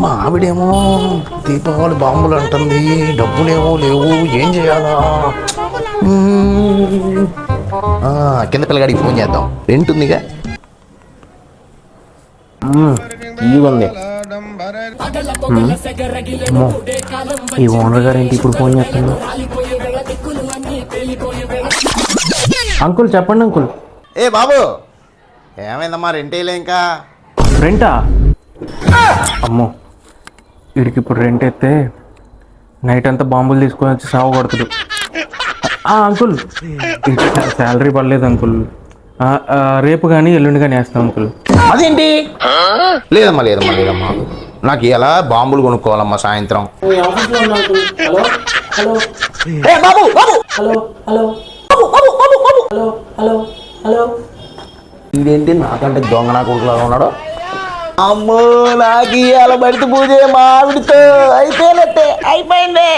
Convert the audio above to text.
మా ఆవిడేమో దీపావళి బాంబులు అంటుంది, డబ్బులేమో లేవు, ఏం చేయాలా? కింద పిల్లగాడికి ఫోన్ చేద్దాం, రెంట్ ఉందిగా. ఇదిగోంది. ఈ ఓనర్ గారు ఏంటి ఇప్పుడు ఫోన్ చేస్తాను? అంకుల్ చెప్పండి అంకుల్. ఏ బాబు, ఏమైందమ్మా? రెంట్ వేయలే ఇంకా? రెంటా? అమ్మో, వీడికి ఇప్పుడు రెంట్ ఎత్తే నైట్ అంతా బాంబులు తీసుకొని వచ్చి సాగు కొడుతుడు. అంకుల్, శాలరీ పడలేదు అంకుల్. రేపు కానీ ఎల్లుండి కానీ వేస్తాం అంకుల్. అదేంటి? లేదమ్మా లేదమ్మా లేదమ్మా, నాకు ఇలా బాంబులు కొనుక్కోవాలమ్మా సాయంత్రం. ఇదేంటి నాకంటే దొంగ నా కొడుకులా ఉన్నాడు? అమ్మో, నాకు ఇవాళ బడిత పూజ మావిడితో అయిపోయినట్టే, అయిపోయింది.